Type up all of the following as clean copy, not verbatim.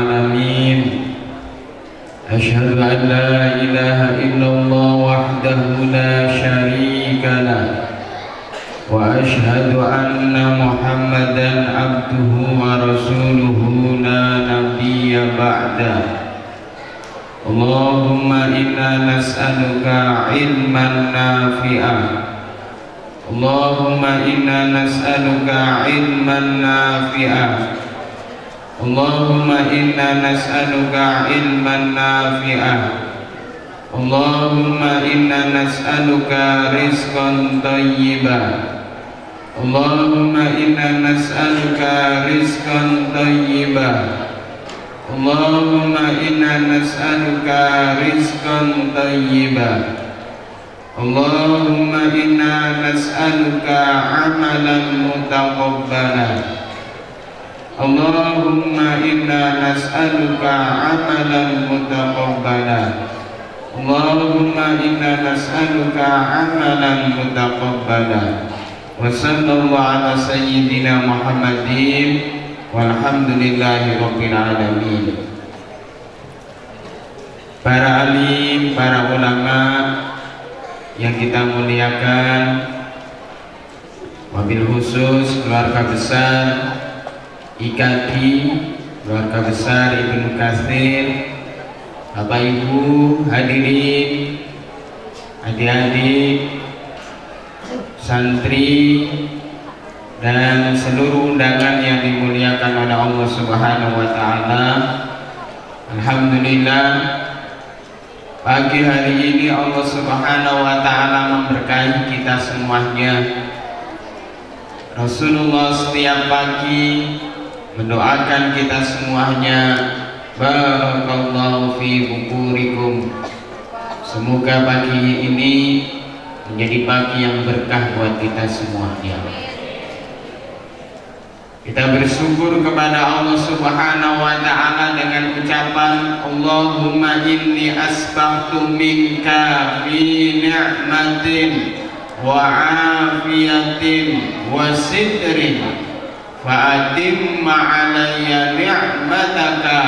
العالمين أشهد أن لا إله إلا الله وحده لا شريك له وأشهد أن محمدا عبده ورسوله لا نبي بعده اللهم إنا نسألك علما نافعا اللهم إنا نسألك علما نافعا اللهم إنا نسألك علما نافعا اللهم إنا نسألك رزقا طيبا اللهم إنا نسألك رزقا طيبا اللهم إنا نسألك رزقا طيبا اللهم إنا نسألك عملا متقبلا اللهم إنا نسألك عملا متقبلا اللهم إنا نسألك عملا متقبلا وصلى الله على سيدنا محمد walhamdulillahi rabbil alamin. Para alim, para ulama yang kita muliakan, wabil khusus keluarga besar IKD, keluarga besar Ibnu Katsir, Bapak Ibu hadirin, adik-adik, santri dan seluruh undangan yang dimuliakan oleh Allah Subhanahu wa taala. Alhamdulillah, pagi hari ini Allah Subhanahu wa taala memberkahi kita semuanya. Rasulullah setiap pagi mendoakan kita semuanya, barakallahu fi bukurikum. Semoga pagi ini menjadi pagi yang berkah buat kita semuanya. Kita bersyukur kepada Allah Subhanahu wa taala dengan ucapan Allahumma inni asbahtu minka fi ni'matin wa afiyatin wa sitrin fa atimma alayya ni'mataka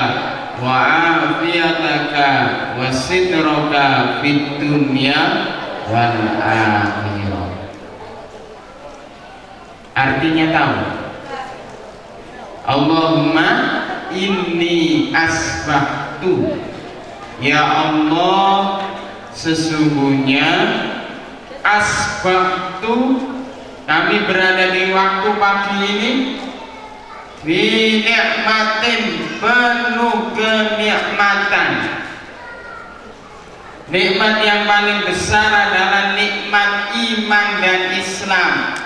wa afiyataka wa sitraka fid dunya wal akhirah. Artinya tahu, Allahumma inni asbahtu, ya Allah sesungguhnya asbahtu kami berada di waktu pagi ini fi ni'matin, penuh kenikmatan. Nikmat yang paling besar adalah nikmat iman dan Islam.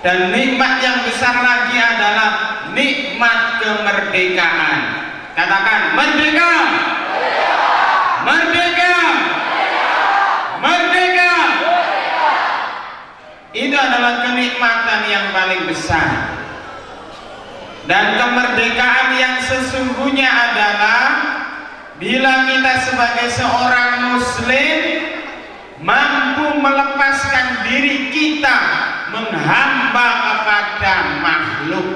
Dan nikmat yang besar lagi adalah nikmat kemerdekaan. Katakan merdeka, merdeka, merdeka. Itu adalah kenikmatan yang paling besar. Dan kemerdekaan yang sesungguhnya adalah bila kita sebagai seorang muslim mampu melepaskan diri kita menghamba kepada makhluk.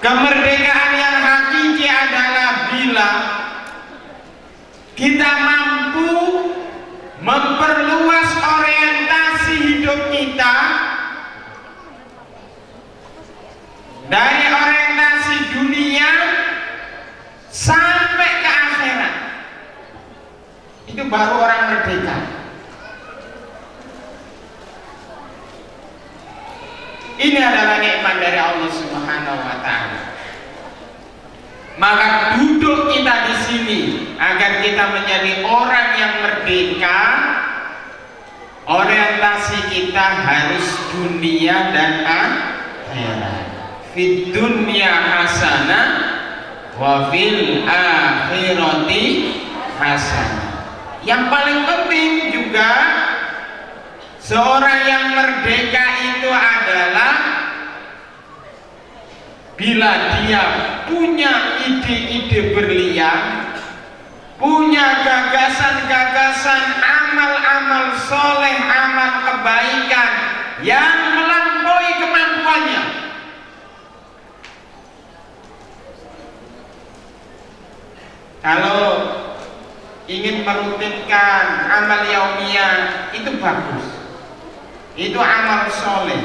Kemerdekaan yang hakiki adalah bila kita mampu memperluas orientasi hidup kita dari orientasi dunia sampai ke akhirat. Itu baru orang merdeka. Ini adalah nikmat dari Allah Subhanahu wa taala. Maka duduk kita di sini agar kita menjadi orang yang merdeka. Orientasi kita harus dunia dan akhirat. Fid dunya hasanah wa fil akhirati hasanah. Yang paling penting juga seorang yang merdeka itu adalah bila dia punya ide-ide berlian, punya gagasan-gagasan, amal-amal soleh, amal kebaikan yang melampaui melampaui kemampuannya. Kalau ingin merutinkan amal yaumiyah itu bagus, itu amal soleh.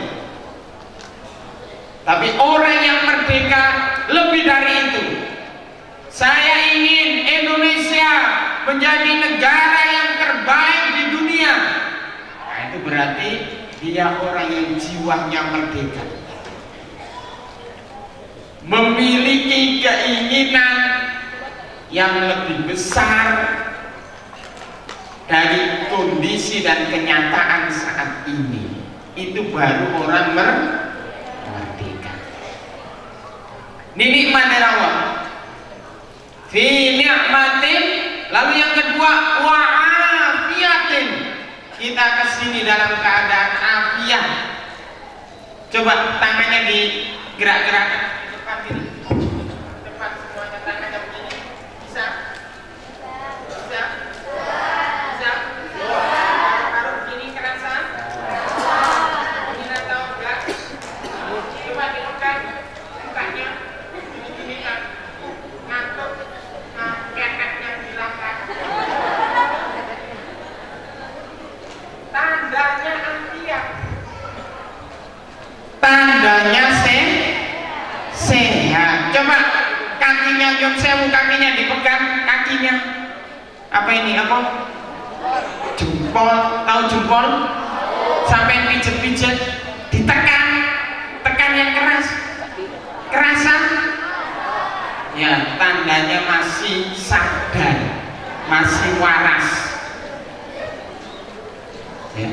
Tapi orang yang merdeka lebih dari itu. Saya ingin Indonesia menjadi negara yang terbaik di dunia. Nah, itu berarti dia orang yang jiwanya merdeka, memiliki keinginan yang lebih besar dari kondisi dan kenyataan saat ini. Itu baru orang merdeka. Ini nikmat Allah. Fi ni'matin. Lalu yang kedua, wa'afiyatin. Kita kesini dalam keadaan afiat. Coba tangannya digerak-gerakkan depan ini. Depan semuanya tangannya begini. Bisa? Bisa? Bisa? Taruh begini kerasa? Begini atau enggak? Coba dibuka mukanya. Begini kan? Ngantuk. Kekeknya hilangkan. Tandanya afiat. Tandanya sehat. Coba kakinya Jom Sewu, kakinya dipegang, kakinya apa ini, apa? Jempol, tahu jempol? Sampai pijet-pijet, ditekan, tekan yang keras, kerasan. Ya, tandanya masih sadar, masih waras. Ya.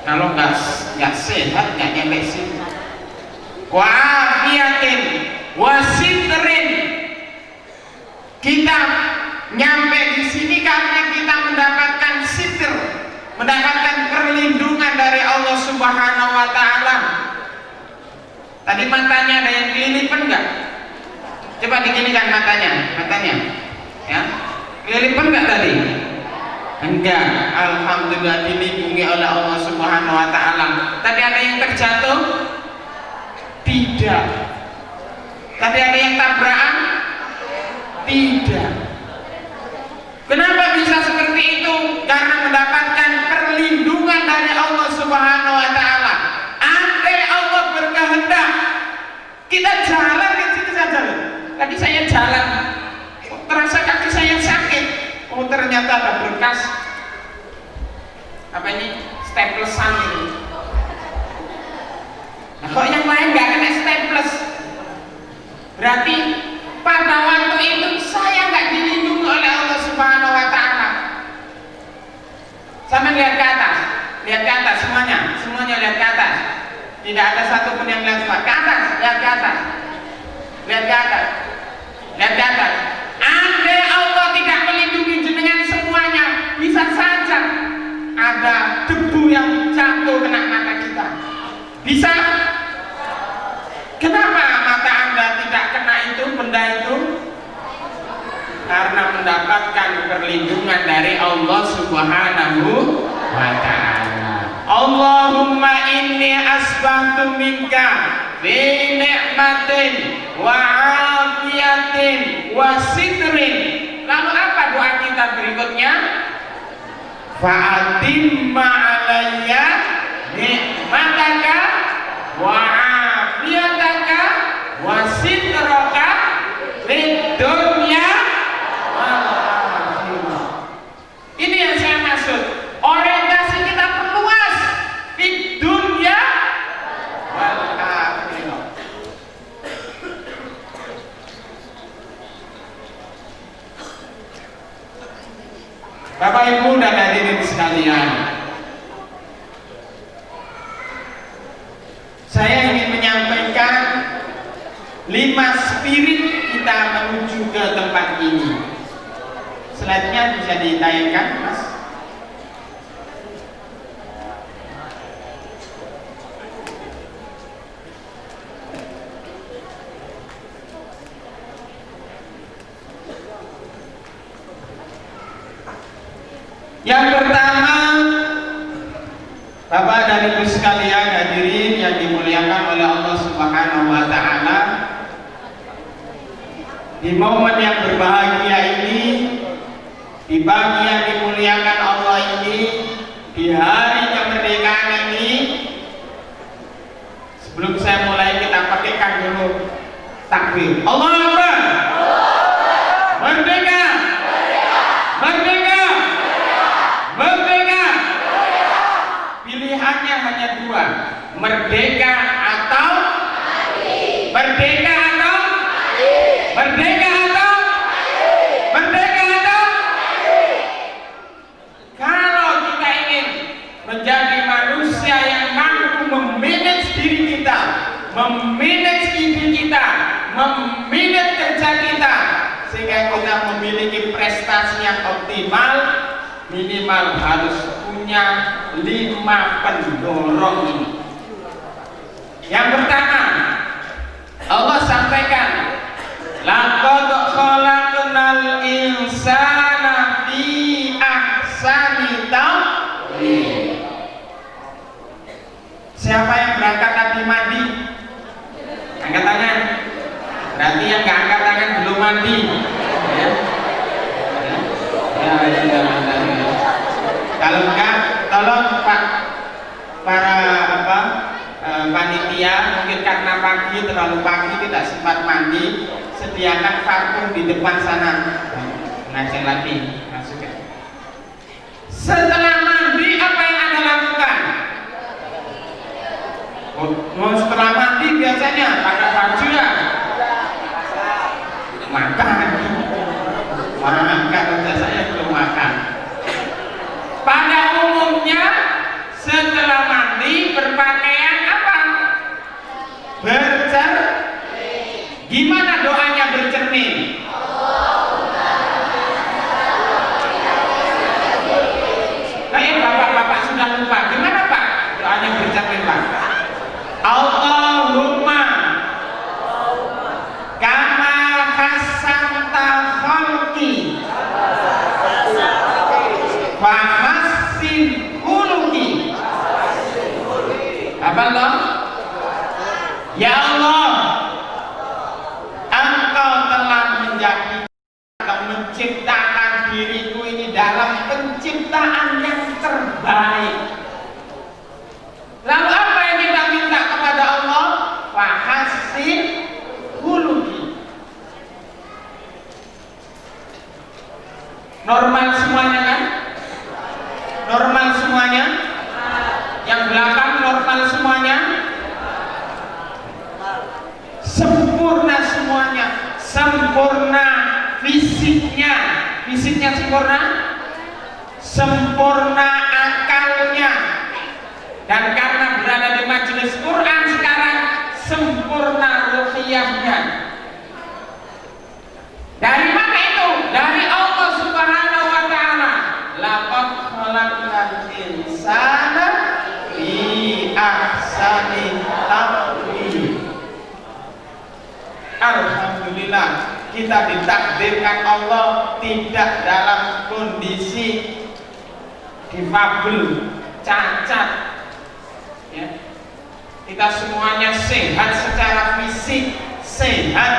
Kalau nggak sehat, nggak nyampe sini. Wa'afiyatin wasitrin. Kita nyampe di sini karena kita mendapatkan sitr, mendapatkan perlindungan dari Allah Subhanahu wa Ta'ala. Tadi matanya ada yang kelilipan nggak? Coba diginikan matanya, ya, kelilipan nggak tadi? Enggak, alhamdulillah dilindungi oleh Allah Subhanahu wa Ta'ala. Tadi ada yang terjatuh? Tidak. Tadi ada yang tabrakan? Tidak. Kenapa bisa seperti itu? Karena mendapatkan perlindungan dari Allah Subhanahu wa Ta'ala. Andai Allah berkehendak, kita jalan ke sini saja. Tadi saya jalan, terasa kaki saya sakit. Oh, ternyata ada berkas apa ini, staplesan ini. Nah, kok yang lain nggak kena staples? Berarti pada waktu itu saya nggak dilindungi oleh Allah Subhanahu wa Ta'ala. Sama lihat ke atas, semuanya lihat ke atas. Tidak ada satupun yang lihat ke atas, lihat ke atas. Andai Allah tidak melindungi jenengan semuanya, bisa saja ada debu yang jatuh kena mata kita. Bisa? Kenapa mata Anda tidak kena itu, benda itu? Karena mendapatkan perlindungan dari Allah Subhanahu wa Ta'ala. Allahumma inni asbahtu minka fi ni'matin wa afiyatin wa sitrin. Lalu apa doa kita berikutnya? Fa'atimma alayya ni'mataka wa afiyataka wa sitraka fid dunya wal akhirah. Ini yang saya maksud. Orientasi kita perluas fid dunya wal akhirah. Bapak Ibu dan hadirin sekalian, saya ingin menyampaikan 5 spirit kita menuju ke tempat ini. Slide-nya bisa ditayangkan, Mas. Yang pertama, Bapak dan Ibu sekalian hadirin yang Subhanahu wa taala, di momen yang berbahagia ini, di pagi yang dimuliakan Allah ini, di hari kemerdekaan ini, sebelum saya mulai kita pakaikan dulu takbir. Allahu Akbar. Merdeka. Merdeka. Merdeka. Pilihannya hanya dua, merdeka atau merdeka atau merdeka atau merdeka atau. Kalau kita ingin menjadi manusia yang mampu memanage diri kita, memanage ide kita, memanage kerja kita, sehingga kita memiliki prestasi yang optimal, minimal harus punya 5 pendorong ini. Yang pertama, Allah sampaikan, laqad khalaqnal insana fi ahsani taqwim. Siapa yang berangkat tadi mandi? Angkat tangan. Berarti yang nggak angkat tangan belum mandi. Ya. Kalau enggak, tolong Pak para panitia, mungkin karena pagi terlalu pagi tidak sempat mandi, sediakan parfum di depan sana. Ngajak lagi, masukkan. Setelah mandi apa yang Anda lakukan? Setelah mandi biasanya pakai baju ya, makan. Makan, saya belum makan. Pada umumnya setelah mandi berpakaian apa? Bercermin. Gimana doanya bercermin? Bapak-bapak sudah lupa. Gimana Pak doanya bercermin Pak? Allahumma kama hasanta khalqi wa hassin khuluqi. Apa Allah? Ya Allah, Engkau telah menjadi atau menciptakan diriku ini dalam penciptaan yang terbaik. Lalu apa yang kita minta kepada Allah? Wa hassin khuluqi. Normal semuanya kan? Normal semuanya? Yang belakang normal semuanya? Sempurna semuanya. Sempurna fisiknya. Fisiknya sempurna? Sempurna akalnya. Dan karena berada di majelis Quran sekarang, sempurna ruhiyahnya. Dari mana itu? Dari Allah Subhanahu wa taala. Laqad khalaqnal insana fi ahsani taqwim. Alhamdulillah, kita ditakdirkan Allah tidak dalam kondisi difabel, cacat. Ya. Kita semuanya sehat secara fisik, sehat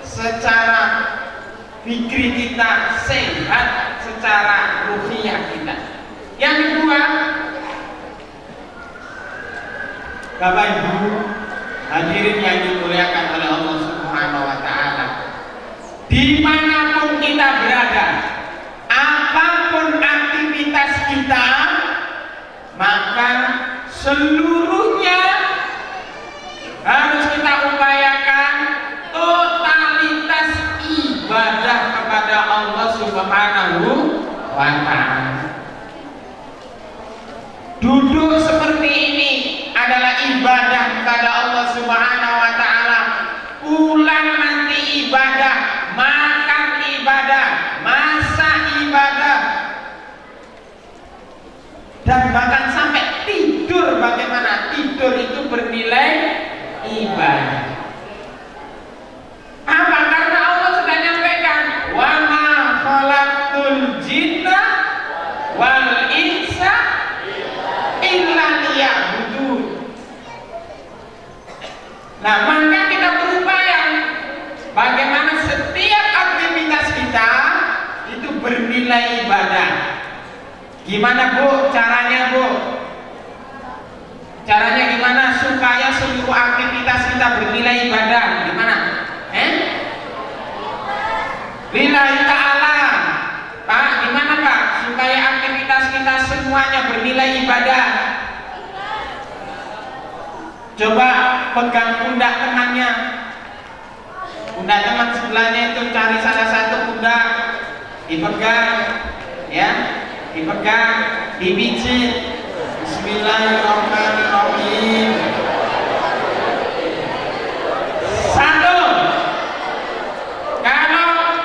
secara fikri kita, sehat secara ruhiyah kita. Yang kedua, Bapak Ibu hadirin yang dimuliakan oleh Allah Subhanahu wa taala, dimanapun kita berada, apapun aktivitas kita, maka seluruhnya harus kita upayakan totalitas ibadah kepada Allah Subhanahu wa taala. Duduk seperti ini adalah ibadah kepada Allah Subhanahu wa taala. Pulang nanti ibadah, makan ibadah, masak ibadah. Dan bahkan sampai tidur, bagaimana? Tidur itu bernilai ibadah. Apa? Karena Allah sudah nyampaikan, wa ma khalaqtul jinna wal insa illa liya'budun. Nah, maka kita berupaya bagaimana setiap aktivitas kita itu bernilai ibadah. Gimana Bu caranya Bu? Caranya gimana supaya seluruh aktivitas kita bernilai ibadah? Gimana? Lillahi ta'ala. Pak, gimana Pak? Supaya aktivitas kita semuanya bernilai ibadah. Coba pegang pundak temannya. Pundak teman sebelahnya itu cari salah satu pundak, dipegang, ya, dipegang, dipijit. Bismillahirrahmanirrahim. Satu, kalau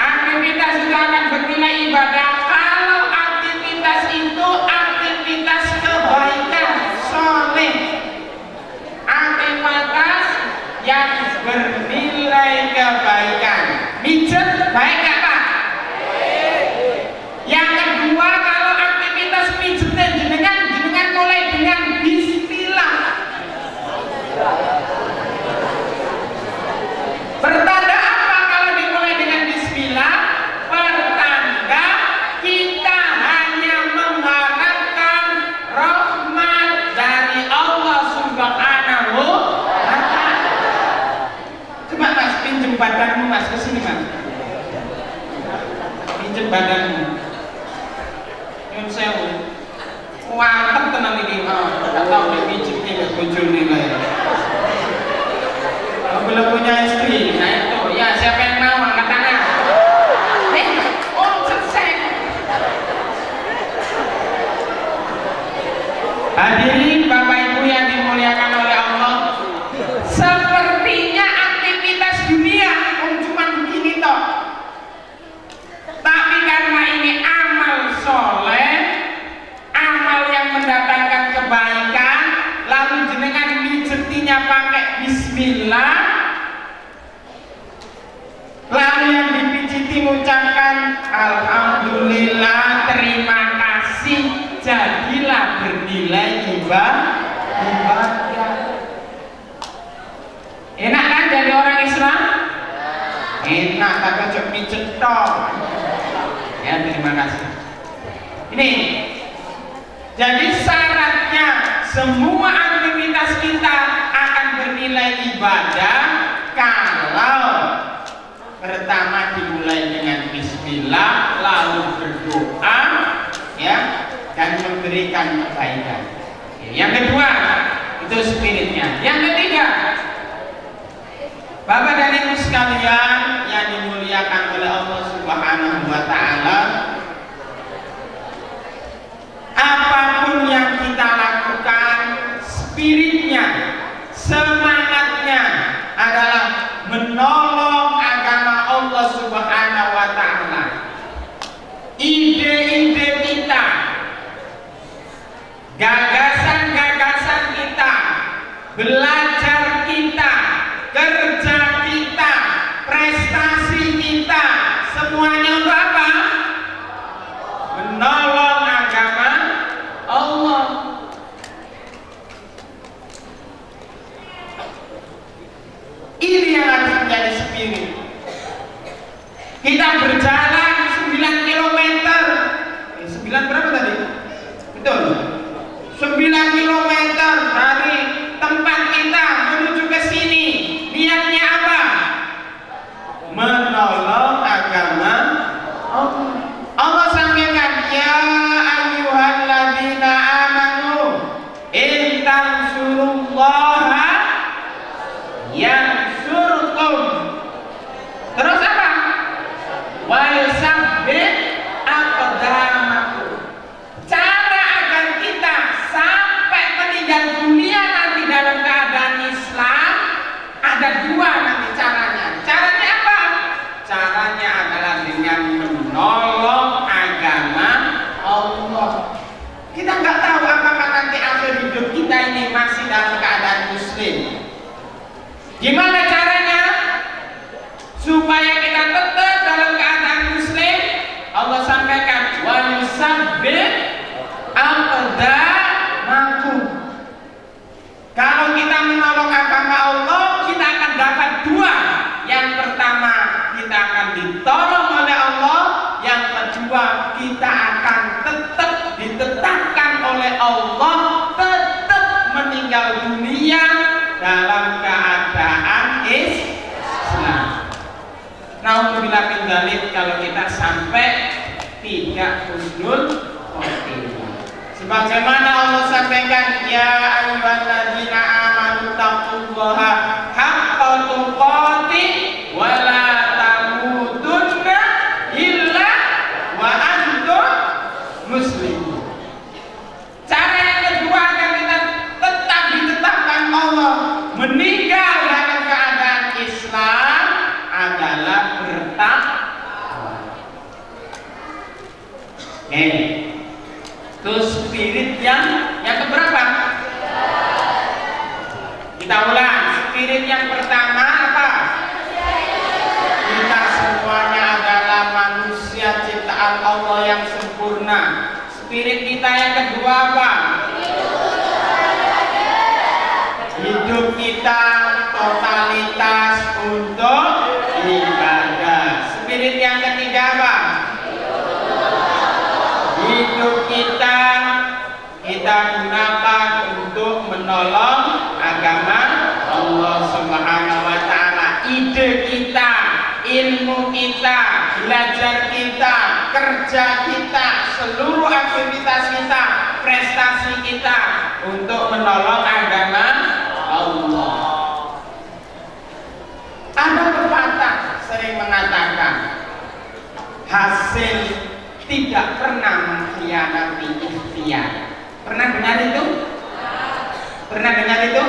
aktivitas itu akan bernilai ibadah, kalau aktivitas itu aktivitas kebaikan, soleh, aktivitas yang bernilai kebaikan. Mijet baik gak Pak? Yang kedua, kalau aktivitas mijetnya jenengan mulai dengan bismillah. Pertanda apa kalau dimulai dengan bismillah? Pertanda kita hanya mengharapkan rahmat dari Allah Subhanahu wa ta'ala. Coba Mas pinjem badanmu Mas, kesini Mas. Pinjem badanmu. Nyun sewu. Kuatep tenan iki, enggak tahu dipijitnya ke bojone kae. Belum punya istri, nah itu, ya siapa yang mau angkat tangan? Oh selesai. Hadirin Bapak Ibu yang dimuliakan oleh Allah, sepertinya aktivitas dunia cuma begini toh. Tapi karena ini amal soleh, amal yang mendatangkan kebaikan, lalu jenengan mijetinya pakai bismillah, lalu yang dipijiti mengucapkan alhamdulillah, terima kasih, jadilah bernilai ibadah. Enak kan jadi orang Islam? Enak, tapi cocok mijet toh. Ya, terima kasih. Ini jadi syaratnya semua aktivitas kita akan bernilai ibadah kalau pertama dimulai dengan bismillah, lalu berdoa, ya, dan memberikan kebaikan. Yang kedua itu spiritnya. Yang ketiga, Bapak dan Ibu sekalian yang dimuliakan oleh Allah Subhanahu wa ta'ala, apapun yang kita lakukan, spiritnya, semangatnya adalah menolong agama Allah Subhanahu wa ta'ala. Ide-ide kita, gagasan-gagasan kita, belajar kita, kerja kita, prestasi kita, semuanya untuk apa? Menolong agama Allah. Ini yang harus menjadi spirit. Kita berjalan 9 km. 9 berapa tadi? Betul. 9 km dari tempat kita menuju ke sini. Niatnya apa? Menolong agama Allah. Allah sampaikan, ya ayyuhalladzina amanu in tansurullaha yansurkum. Terus apa? Wa yusabbit aqdamakum. Cara agar kita sampai meninggal dunia nanti dalam keadaan Islam ada dua nanti caranya. Caranya apa? Caranya adalah dengan menolong agama Allah. Kita nggak tahu apakah nanti akhir hidup kita ini masih dalam keadaan muslim. Gimana caranya supaya kita tetap dalam keadaan muslim? Allah sampaikan, wa yusabbit aqdamakum. Kalau kita menolong agama Allah, Islam. Nauzubillah min dzalik, kalau kita sampai tidak husnul khotimah. Sebagaimana Allah sampaikan, ya ayyuhalladzina amanu taqullaha haqqa tuqatih wa la tamutunna illa wa antum muslimun. Cara yang kedua agar kita tetap ditetapkan Allah meninggal dalam keadaan Islam adalah bertakwa. Itu spirit yang keberapa? Kita ulang. Spirit yang pertama apa? Kita semuanya adalah manusia ciptaan Allah yang sempurna. Spirit kita yang kedua apa? Hidup kita totalitas untuk ibadah. Spirit yang ketiga apa? Hidup kita gunakan untuk menolong agama Allah Subhanahu wa Ta'ala. Ide kita, ilmu kita, belajar kita, kerja kita, seluruh aktivitas kita, prestasi kita untuk menolong agama Allah. Ada pepatah sering mengatakan, hasil tidak pernah mengkhianati ikhtiar. Pernah dengar itu? Pernah dengar itu?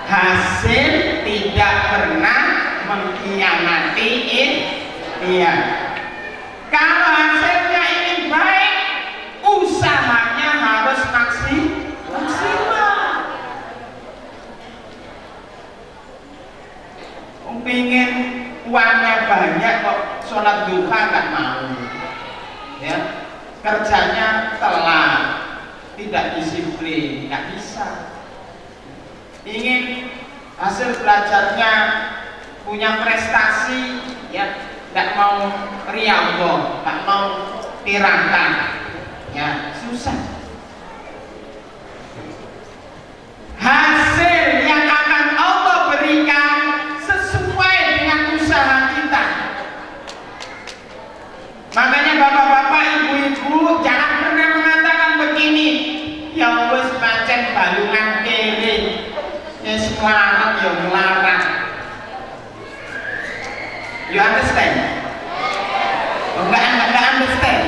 Hasil tidak pernah mengkhianati ikhtiar. Kalau hasilnya ini baik, usahanya harus maksimal. Pengen uangnya banyak kok sholat duha nggak mau, ya, kerjanya telat, tidak disiplin, nggak bisa. Ingin hasil belajarnya punya prestasi, ya, nggak mau riyadhah, nggak mau tirakat, ya, susah. Hasil yang akan Allah berikan sesuai dengan usaha kita. Makanya bapak-bapak, ibu-ibu, jangan pernah mengatakan begini, ya wis pancen balungan kene, wis melarat ya melarat. You understand? Enggak understand.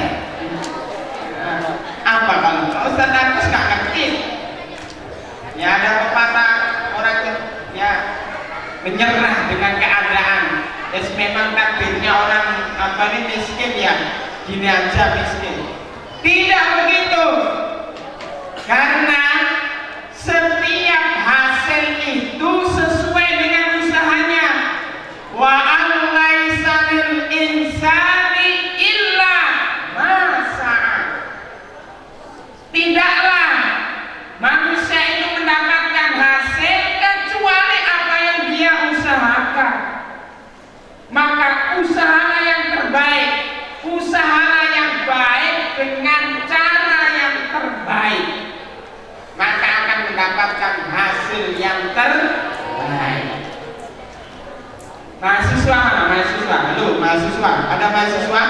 Apa kalau Ustaz Agus nggak ngerti? Ya ada pepatah orang ya menyerah dengan keadaan. Memang takdirnya orang apa ini miskin, ya gini aja miskin. Tidak begitu, karena setiap hasil itu sesuai dengan usahanya. Wa an laisa lil insani illa ma sa'a. Tidaklah manusia itu mendapatkan hasil kecuali apa yang dia usahakan. Maka usaha yang terbaik, usaha yang baik dengan cara yang terbaik, maka akan mendapatkan hasil yang terbaik. Mahasiswa mana? Mahasiswa, halo mahasiswa, ada mahasiswa?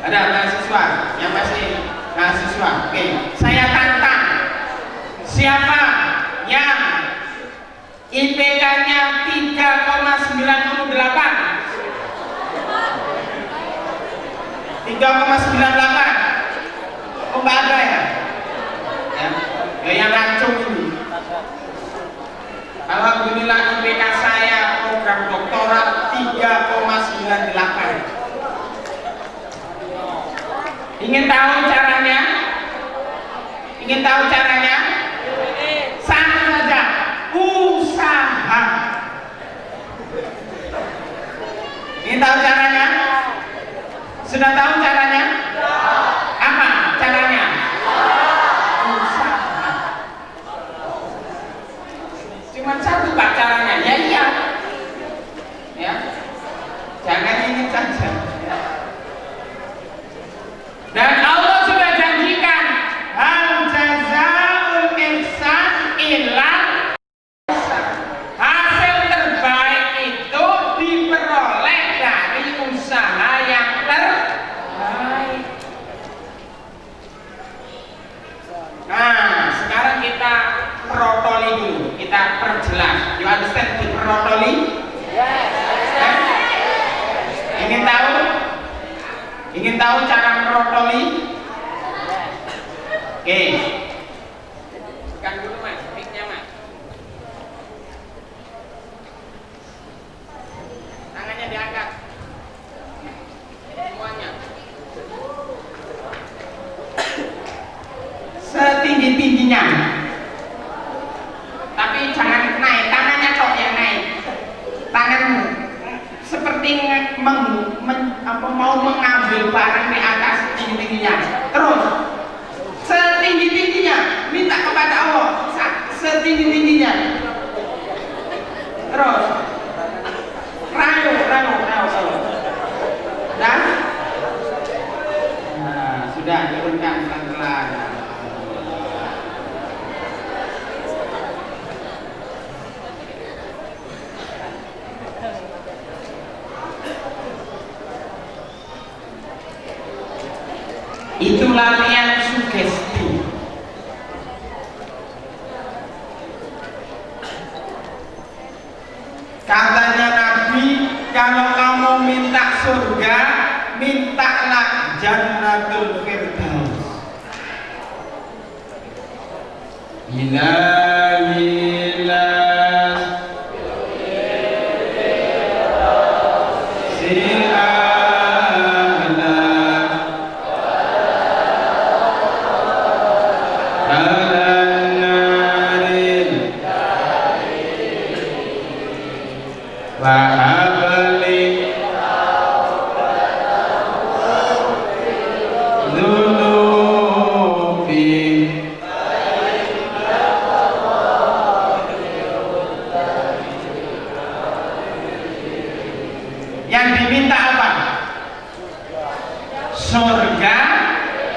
Ada mahasiswa yang masih mahasiswa? Oke, saya tantang, siapa yang IPK-nya 3,98? 3,98? Oh nggak ada ya? Ya yang ngacung ini. Alhamdulillah IPK saya program doktorat 3,98. Ingin tahu caranya? Ingin tahu caranya? Sama saja, usaha. Ingin tahu caranya? Sudah tahu caranya? Apa caranya? Usaha. Cuma satu Pak caranya, ya iya. Ya. Jangan ingin saja. Dan Allah sudah janjikan, hal jazaa'ul ihsan illa ihsan. diangkat semuanya. Setinggi-tingginya, tapi jangan naik, tangannya kok yang naik, tanganmu seperti mau mengambil barang di atas tinggi-tingginya. Terus setinggi-tingginya minta kepada Allah, setinggi-tingginya. Terus rayu. Dan sudah turunkan pelan-pelan. Itu latihan sugesti. Katanya Nabi, kalau kamu minta surga, mintalah Jannatul Firdaus. Yang diminta apa? Surga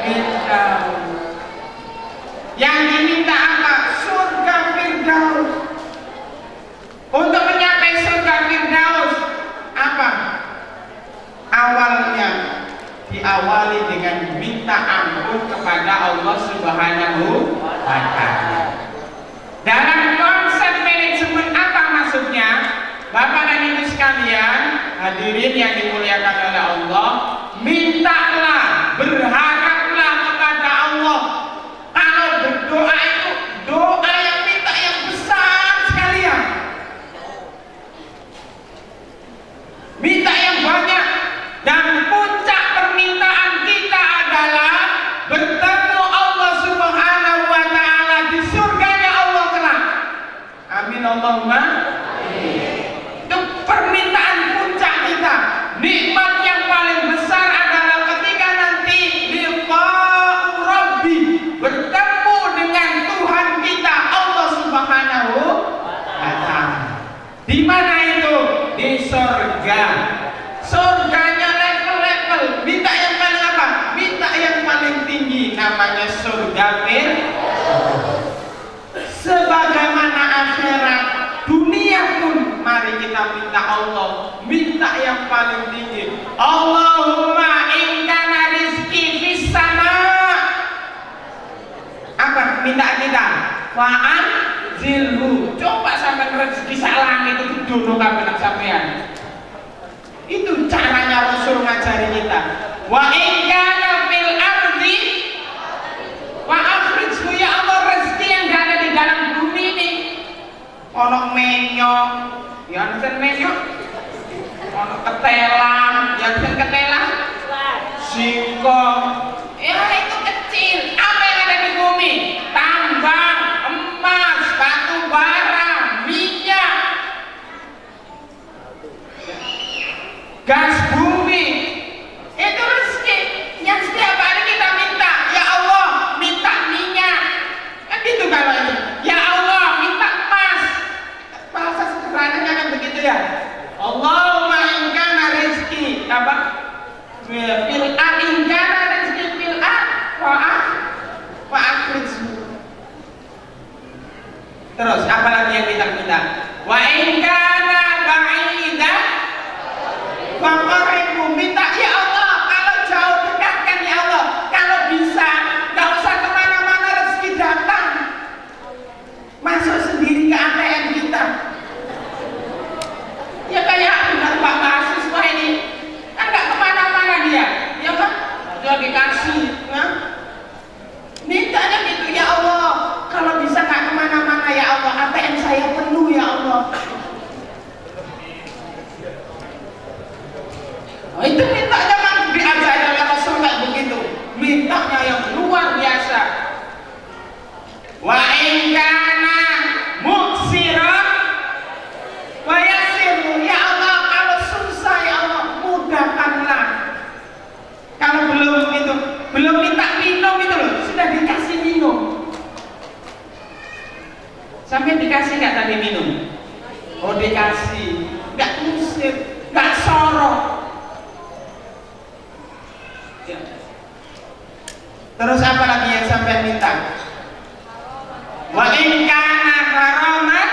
Firdaus. Yang diminta apa? Surga Firdaus. Untuk mencapai surga Firdaus apa? Awalnya diawali dengan minta ampun kepada Allah Subhanahu wa Ta'ala. Dalam konsep manajemen apa maksudnya? Bapak dan Ibu sekalian, hadirin yang dimuliakan oleh Allah, mintalah, berharaplah kepada Allah. Kalau berdoa itu doa yang minta yang besar sekalian, minta yang banyak, dan puncak permintaan kita adalah bertemu Allah Subhanahu wa Ta'ala di surganya Allah kelak. Amin Allahumma. Permintaan puncak kita, nikmat yang paling besar adalah ketika nanti liqa'u Rabbi, bertemu dengan Tuhan kita Allah Subhanahu wa Ta'ala. Di mana itu? Di surga. Surganya level-level. Minta yang paling apa? Minta yang paling tinggi, namanya surga Firdaus. Sebagaimana akhirat, dunia pun mari kita minta Allah, minta yang paling tinggi. Allahumma ingkana rizki fis sama. Apa minta kita? Fa'an zilhu. Coba sampai rezeki salang itu duduk kapan sampean. Itu caranya Rasul ngajari kita. Wa ingkana fil ardi wa akhrijhu, ya Allah, rezeki yang ada di dalam bumi ini. Ono menyok, yang sen menyok, ono ketela, yang sen ketela, singkong, ya itu kecil. Apa yang ada di bumi? Tambang, emas, batu bara, minyak, gas bumi. Itu rezeki yang setiap hari kita minta. Ya Allah, minta minyak. Kan gitu kalau itu. Ya Allah, minta emas. Bahasa sederhananya kan begitu ya. Allahumma ingkana rizki apa? Fil a ingkana rizki fil a wa akhrijhu. Terus apa lagi yang kita minta? Wa ingkana ba'idan wa qaribhu. Minta ya Allah, kalau jauh dekatkan ya Allah. Kalau bisa enggak usah kemana-mana, rezeki datang masuk sendiri ke ATM kita. Ya kayak dengan Pak mahasiswa ini, kan nggak kemana-mana dia, ya kan? Dia dikasih, ya? Mintanya gitu, ya Allah, kalau bisa nggak kemana-mana ya Allah, ATM saya penuh ya Oh dikasih, nggak ngusir, nggak sorok. Ya. Terus apa lagi yang sampai minta? Wa in kana haraman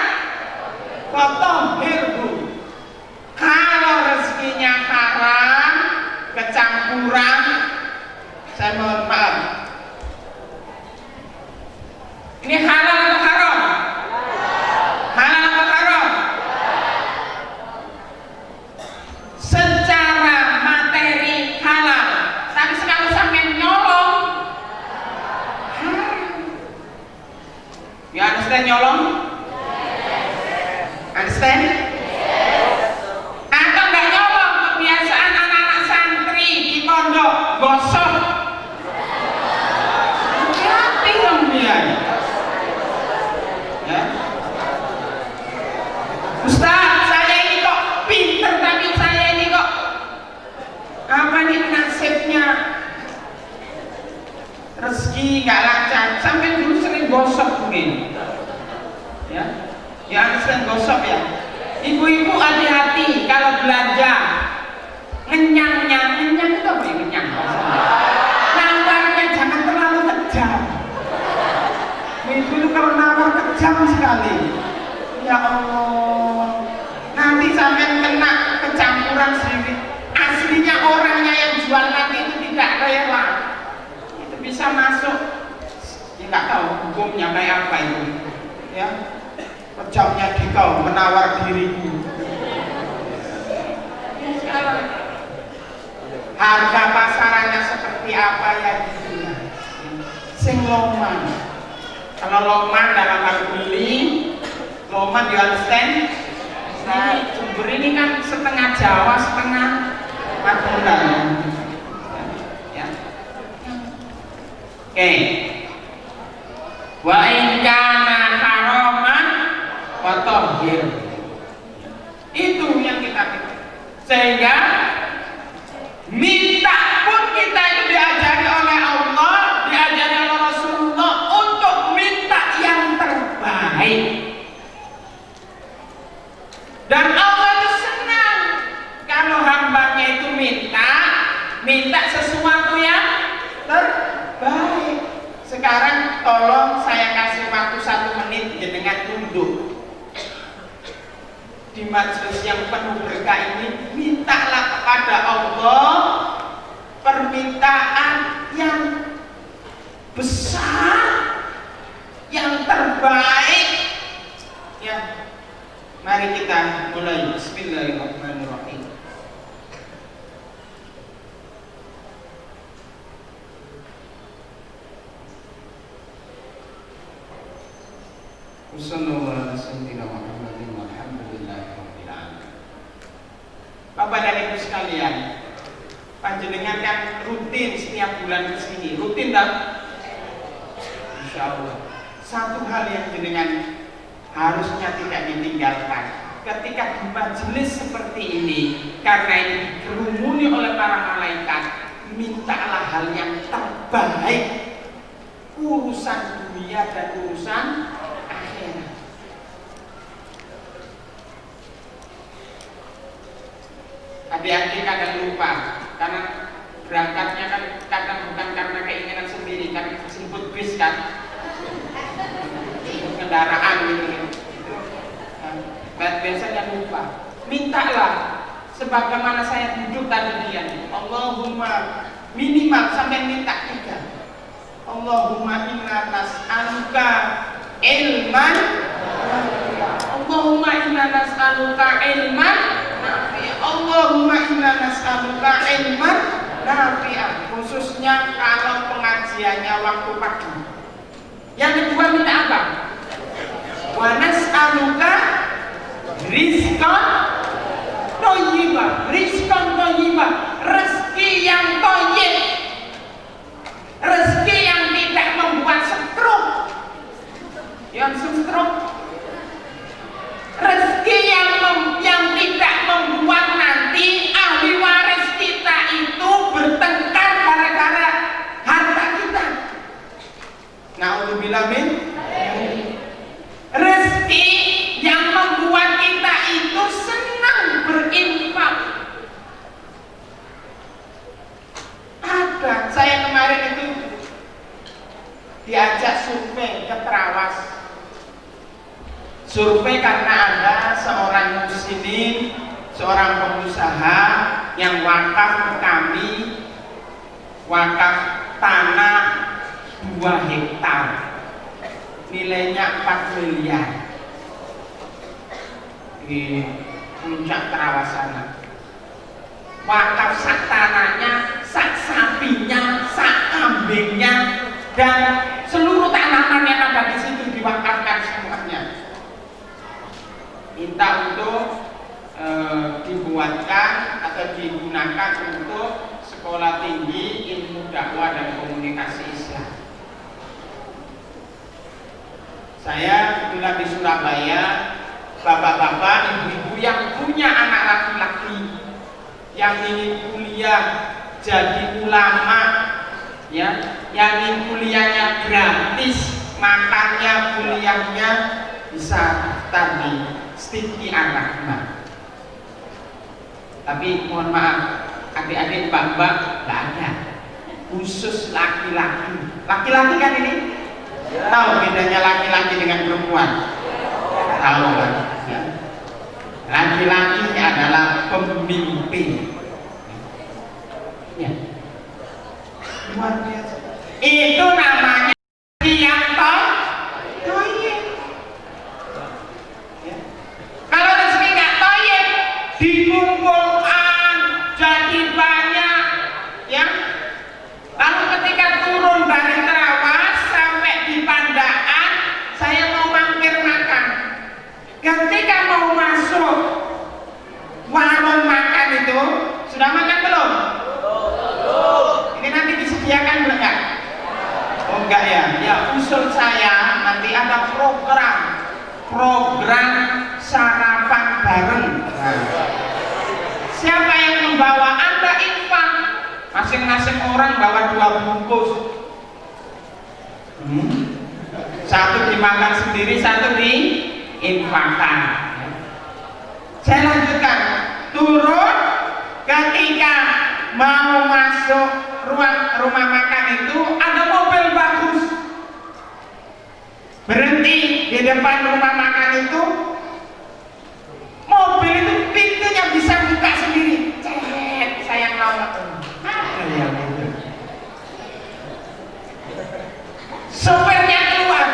fatahhirhu. Kalau rezekinya haram, kecampuran, saya mohon maaf. Ini halal atau haram? Halal atau haram? Secara materi halal, tapi sekali sampai nyolong haram. You understand nyolong? Understand? Atau nggak nyolong, kebiasaan anak-anak santri di pondok gosok. Hati dong dia. Ya. Ustaz, saya ini kok pinter tapi saya ini kok apa nih nasibnya rezeki nggak lancar. Sampai dulu sering gosok mungkin. Ya, ya understand gosok ya. Ibu-ibu hati-hati kalau belanja. Ngenyang itu apa ya ngenyang? Nawarnya jangan terlalu kejam. Ibu itu kalau nawar kejam sekali. Ya Allah, nanti sampai kena kecampuran sendiri. Aslinya orangnya yang jual nanti itu tidak rela. Itu bisa masuk. Ya nggak tahu hukumnya kayak apa itu. Ya, kejamnya di kau menawar diriku. Ya, sekarang harga pasarannya seperti apa ya gitu ya. Sing loman. Kalau loman dalam hal beli, loman you understand? Nah, Jember ini kan setengah Jawa, setengah Madura. Ya. Oke. Wa in kana haraman fatahhir. Itu yang kita pikir. Sehingga minta pun kita itu diajari oleh Allah, diajari oleh Rasulullah untuk minta yang terbaik. Dan Allah itu senang kalau hambanya itu minta sesuatu yang terbaik. Sekarang tolong saya kasih waktu 1 menit jenengan tunduk di majelis yang penuh berkah ini. Mintalah kepada Allah permintaan yang besar, yang terbaik. Ya, mari kita mulai. Bismillahirrahmanirrahim. Bapak dan Ibu sekalian, panjenengan kan rutin setiap bulan kesini, rutin tak? Insya Allah. Satu hal yang jenengan harusnya tidak ditinggalkan ketika di majelis seperti ini, karena ini dikerumuni oleh para malaikat. Mintalah hal yang terbaik, urusan dunia dan urusan akhirat. Adik-adik kadang lupa karena berangkatnya kan kadang bukan karena keinginan sendiri, kan sebut bis kan, kendaraan gitu. Biasanya lupa. Mintalah sebagaimana saya duduk tadi dia. Allahumma, minimal sampai minta 3. Allahumma inna nas'aluka ilman. Allahumma inna nas'aluka ilman. Allahumma inna nas'aluka ilman nafi'ah. Khususnya kalau pengajiannya waktu pagi. Yang kedua minta apa? Wa nas'aluka rizqan thayyibah. Rizqan thayyibah, rezeki yang thayyib, rezeki yang tidak membuat stroke. Yang stroke, rezeki yang tidak membuat nanti ahli waris kita itu bertengkar gara-gara harta kita. Na'udzubillah min. Rezeki yang membuat kita sini seorang pengusaha yang wakaf ke kami, wakaf tanah 2 hektar, nilainya 4 miliar di puncak Terawasana. Wakaf sak tanahnya, sak sapinya, sak kambingnya, dan seluruh tanaman yang ada di situ diwakafkan semuanya. Minta untuk dibuatkan atau digunakan untuk sekolah tinggi ilmu dakwah dan komunikasi Islam. Saya kebetulan di Surabaya, bapak-bapak, ibu-ibu yang punya anak laki-laki yang ingin kuliah jadi ulama, ya, yang ingin kuliahnya gratis, makannya, kuliahnya, bisa daftar di Stiki Ar-Rahman. Tapi mohon maaf, adik-adik, mbak-mbak, nggak ada, khusus laki-laki. Laki-laki kan ini? Tahu bedanya laki-laki dengan perempuan? Tahu kan? Ya. Laki-laki adalah pemimpin. Ya. Luar biasa. Itu namanya yang toyib. Ya. Kalau rezeki nggak toyib, dikumpulkan jadi banyak, ya. Lalu ketika turun dari Terawas sampai di Pandaan, saya mau mampir makan. Ketika mau masuk warung makan itu, sudah makan belum? Ini nanti disediakan enggak? Oh enggak ya? Ya, usul saya nanti ada program sarapan bareng. Nah, siapa yang membawa? Anda infak, masing-masing orang bawa 2 bungkus. Satu dimakan sendiri, satu diinfakkan. Saya lanjutkan. Turun, ketika mau masuk rumah makan itu ada mobil bagus, berhenti di depan rumah makan itu. Mobil itu pintunya bisa buka sendiri. Cet, saya ngawak. Sopirnya keluar,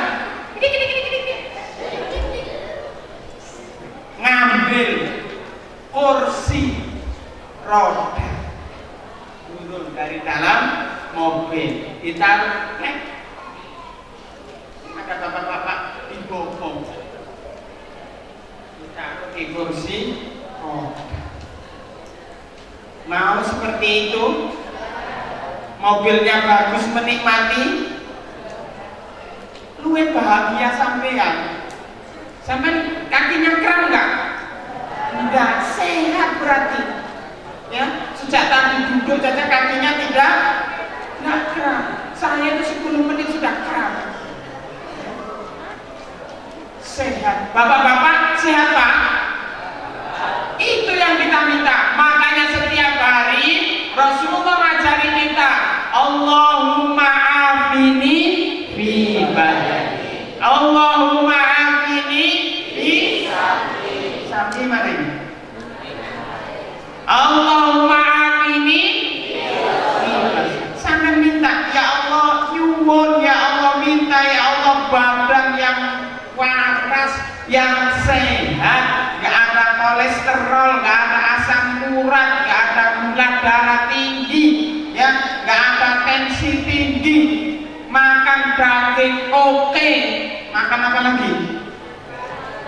ngambil kursi roda, turun dari dalam mobil, ditaruh, ada bapak-bapak dibopong, ditaruh di kursi roda. Mau seperti itu? Mobilnya bagus, menikmati, luwe bahagia sampean. Sampai kakinya kram enggak? Enggak, sehat berarti. Ya, sejak tadi duduk saja kakinya tidak kram. Saya itu 10 menit sudah kram. Sehat. Bapak-bapak sehat Pak? Itu yang kita minta. Makanya setiap hari Rasulullah ngajari kita, Allahumma afini fi badani, Allahumma afini fi sapi mana ini? Allahumma afini sampai minta, ya Allah nyuwun, ya Allah minta, ya Allah badan yang waras, yang sehat, gak ada kolesterol, gak ada asam urat, gak ada gula darah tinggi, ya, gak ada tensi tinggi, makan daging oke. Makan apa lagi?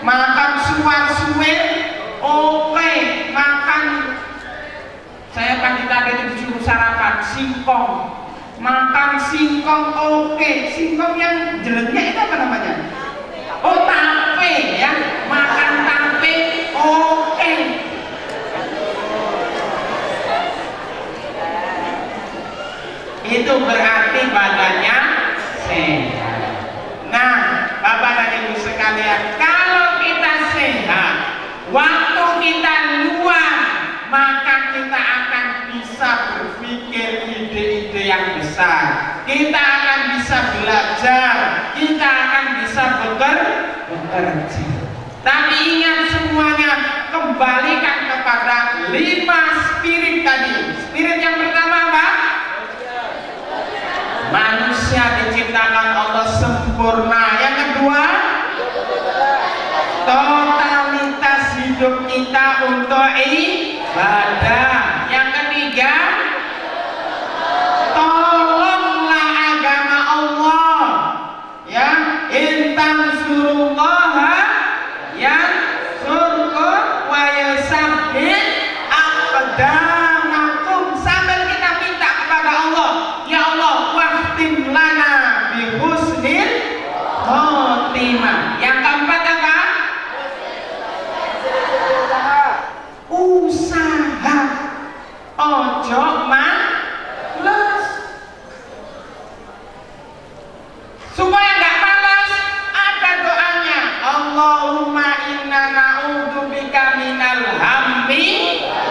Makan suar-suir oke. Makan, saya pagi tadi itu disuruh sarapan singkong, makan singkong oke. Singkong yang jeleknya itu apa namanya? Oh, tape, ya, makan tape oke. Itu berarti badannya sehat. Nah, Bapak dan Ibu sekalian, kalau kita sehat, waktu kita luang, maka kita akan bisa berpikir ide-ide yang besar. Kita akan bisa belajar, kita akan bisa bekerja. Tapi ingat semuanya, kembali kita untuk ibadah. Yang ketiga, tolonglah agama Allah. Ya, intan surullaha yang surkum wa yusabbit aqdamakum. Sambil kita minta kepada Allah, ya Allah, wahtim lana bi husnil khotimah. Yang keempat apa? Usaha. Ojo males. Supaya nggak malas, ada doanya. Allahumma inna na'udzubika minal hammi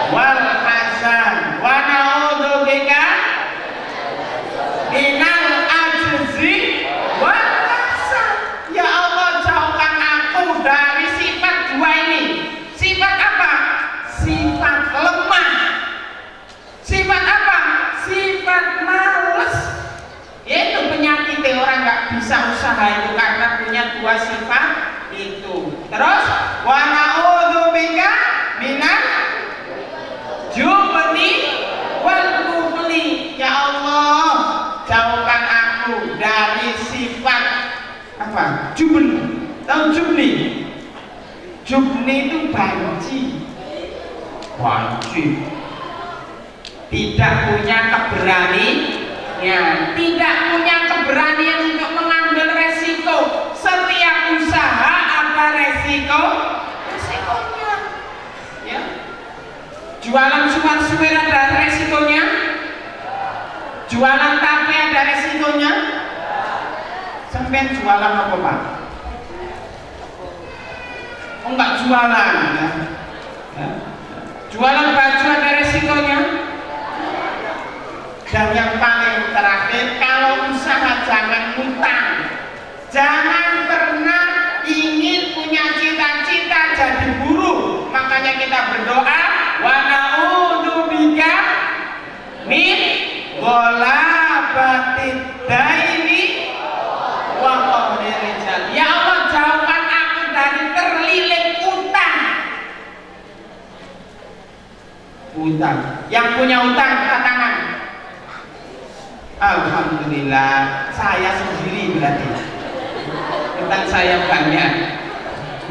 wal hasan wa na'udzubika minal ajzi wal kasal. Ya Allah, jauhkan aku dari sifat dua ini. Sifat apa? Sifat lemah. Sifat apa? Sifat males. Yaitu penyakit orang nggak bisa usaha itu karena punya dua sifat itu. Terus wa na'udzubika minal jubni wal bukhli. Ya Allah, jauhkan aku dari sifat apa? Jubni. Tahu jubni? Jubni itu banci. Tidak punya keberanian, tidak punya keberanian untuk mengambil resiko. Setiap usaha ada resikonya. Ya. Jualan suar-suar ada resikonya. Jualan tape ada resikonya. Sampai jualan apa Pak? Oh, enggak jualan ya. Ya. Jualan baju ada resikonya. Dan yang paling terakhir, kalau usaha jangan hutang. Jangan pernah ingin punya cita-cita jadi buruh. Makanya kita berdoa, wa na'udzubika min ghalabatid daini wa qahrir rijal. Ya Allah, jauhkan aku dari terlilit utang. Utang. Yang punya utang angkat tangan. Alhamdulillah, saya sendiri berarti. Utang saya banyak,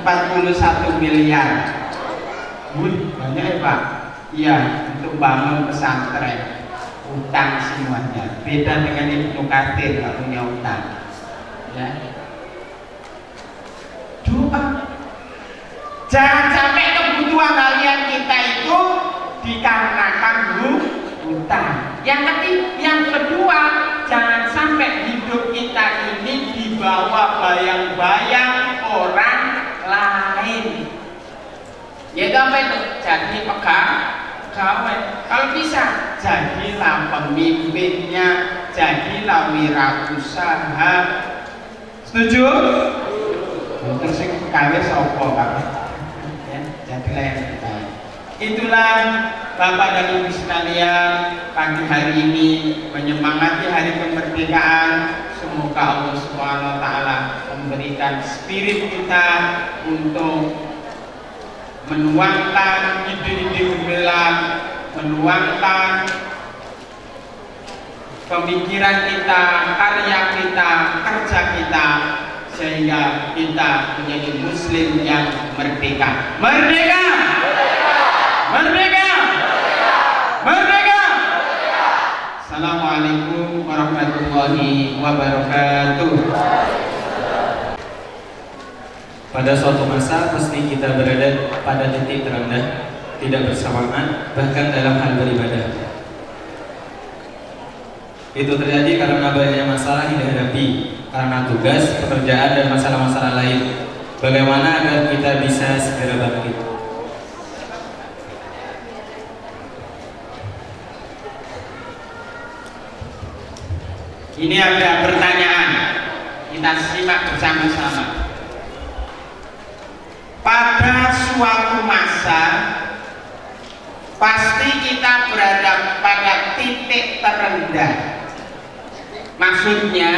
41 miliar. Banyak ya Pak? Iya, untuk bangun pesantren. Utang semuanya. Beda dengan Ibnu Katsir, nggak punya utang. Ya. Doa. Jangan sampai kebutuhan harian kita itu dikarenakan hutang. Yang kedua, jangan sampai hidup kita ini dibawa bayang-bayang orang lain. Yaitu apa itu? Jadi pegawai. Kalau bisa, jadilah pemimpinnya, jadilah wirausaha. Setuju? Terus yang pegawai sopo Pak? Ya, jadilah yang pegawai. Itulah Bapak dan Ibu sekalian, pagi hari ini menyemangati hari kemerdekaan. Semoga Allah Subhanahu wa taala memberikan spirit kita untuk menuangkan ide-ide gemilang, menuangkan pemikiran kita, karya kita, kerja kita, sehingga kita menjadi muslim yang merdeka. Merdeka! Merdeka! Merdeka! Assalamualaikum warahmatullahi wabarakatuh. Pada suatu masa pasti kita berada pada titik terendah, tidak bersemangat, bahkan dalam hal beribadah. Itu terjadi karena banyak masalah yang dihadapi, karena tugas, pekerjaan, dan masalah-masalah lain. Bagaimana agar kita bisa segera bangkit? Ini ada pertanyaan, kita simak bersama-sama. Pada suatu masa pasti kita berada pada titik terendah. Maksudnya